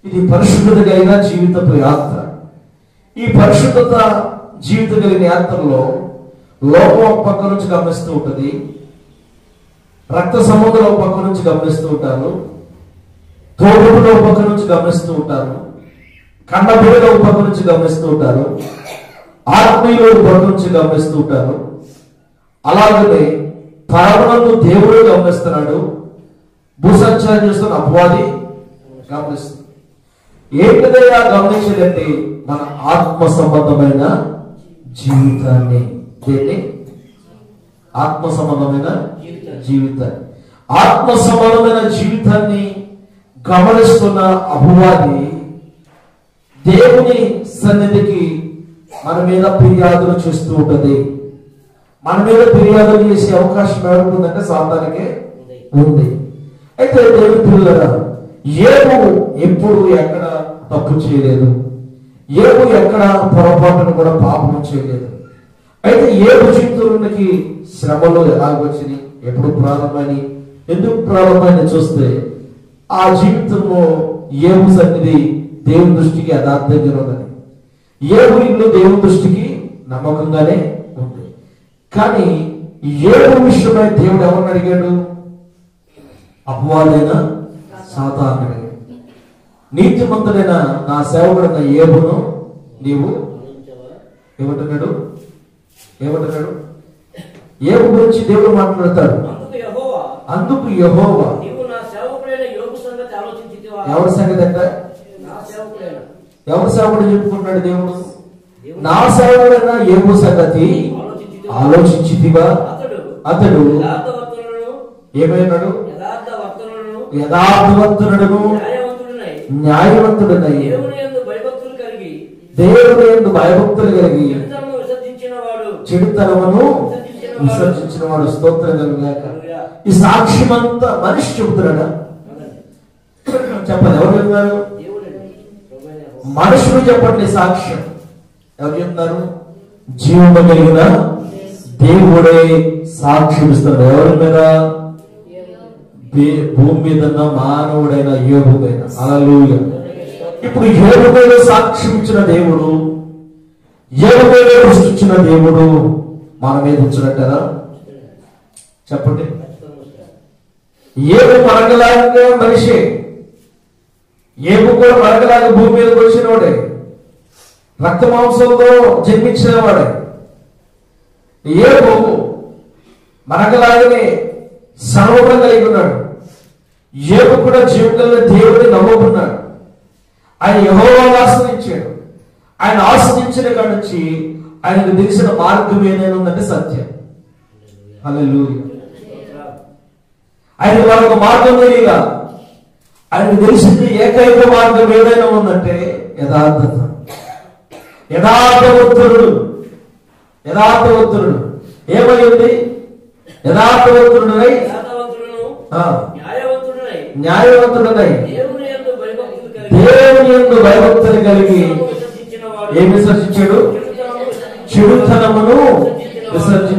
ఇది పరిశుద్ధత కలిగిన జీవితపు యాత్ర. ఈ పరిశుద్ధత జీవిత కలిగిన యాత్రలో లోకం పక్క నుంచి గమనిస్తూ ఉంటుంది, రక్త సముద్రం పక్క నుంచి గమనిస్తూ ఉంటారు, తోడులో పక్క నుంచి గమనిస్తూ ఉంటారు, కన్నబిడ్డల పక్క నుంచి గమనిస్తూ ఉంటారు, ఆత్మీయుల పక్క నుంచి గమనిస్తూ ఉంటారు. అలాగనే పరమనందు దేవుడు గమనిస్తున్నాడు, భూసంచారం చేస్తున్న అపవాది గమనిస్తుంది. ఏంటిదైనా గమనించేదంటే మన ఆత్మ సంబంధమైన జీవితాన్ని. దీన్ని ఆత్మ సంబంధమైన జీవితాన్ని, ఆత్మ సంబంధమైన జీవితాన్ని గమనిస్తున్న అపవాది దేవుని సన్నిధికి మన మీద ఫిర్యాదులు చేస్తూ ఉంటుంది. మన మీద ఫిర్యాదులు చేసే అవకాశం ఏముంటుందంటే సాతానికే ఉంది. అయితే దేవుని పిల్లరా, ఏబు ఎప్పుడు ఎక్కడ తప్పు చేయలేదు, ఏబు ఎక్కడ పొరపాటును కూడా పాపం చేయలేదు. అయితే ఏబు జీవితంలోకి శ్రమలు ఎలాగొచ్చినాయి, ఎప్పుడు ప్రారంభమని, ఎందుకు ప్రారంభమని చూస్తే ఆ జీవితంలో ఏబు సన్నిధి దేవుని దృష్టికి యథార్థంగా ఉన్నది. ఏబు ఇల్లు దేవుని దృష్టికి నమ్మకంగానే ఉంది. కానీ ఏబు విషయమై దేవుడు ఎవరిని అడిగాడు? అపవాదైన సాతాను అడిగాడు. నీతిమంతుడైన నా సేవకుడైన ఏబును నీవు ఏమంటున్నాడు? ఏబు గురించి దేవుడు మాట్లాడతాడు. అందుకు యెహోవా ఎవరి సంగతి అంటే ఎవరి సేవకుడు చెప్పుకుంటున్నాడు దేవుడు? నా సేవకుడైన ఏబు సంగతి ఆలోచించితివా? అతడు ఏమైనాడు? యథార్థవంతుడను న్యాయవంతుడనై దేవుని యందు భయభక్తులు కలిగి చెడుతనమును విసర్జించిన వాడు. స్తోత్రం కలుగుగాక. ఈ సాక్ష్యం అంతా మనిషి చెబుతున్నాడా? చెప్పండి, ఎవరు చెప్తున్నారు? మనుషులు చెప్పండి. సాక్ష్యం ఎవరు చెప్తున్నారు? జీవము కలిగిన దేవుడే సాక్ష్యం ఇస్తున్నాడు. ఎవరి మీద? భూమి మీద మానవుడైన యోబు మీద. హల్లెలూయా. ఇప్పుడు యోబు మీద సాక్ష్యం ఇచ్చిన దేవుడు, యోబు మీద దృష్టించిన దేవుడు మన మీద ఉంచినట్టారా? చెప్పండి. యోబు మనగలాగా మనిషి, యోబు కూడా మనగలాగా భూమి మీదకి వచ్చినవాడే, రక్త మాంసంతో జన్మించిన వాడే. యోబు మనగలాగానే సర్వగుణం కలిగి ఉన్నాడు. యోబు కూడా జీవితంలో దేవుడిని నమ్ముకున్నాడు. ఆయన యెహోవాను ఆశ్రయించాడు. ఆయన ఆశ్రయించిన కాడి నుంచి ఆయనకు తెలిసిన మార్గం ఏదైనా ఉందంటే సత్యం. హల్లెలూయా. ఆయన వాళ్ళకు మార్గం తెలియగా ఆయనకు తెలిసింది ఏకైక మార్గం ఏదైనా ఉందంటే యథార్థత. యథార్థవంతుడు ఏమై ఉంది? యథార్థవంతుడునై న్యాయవంతుడునై దేవుని యందు భయభక్తులు కలిగి ఏమి విసర్జించాడు? చెడుతనమును విసర్జించాడు.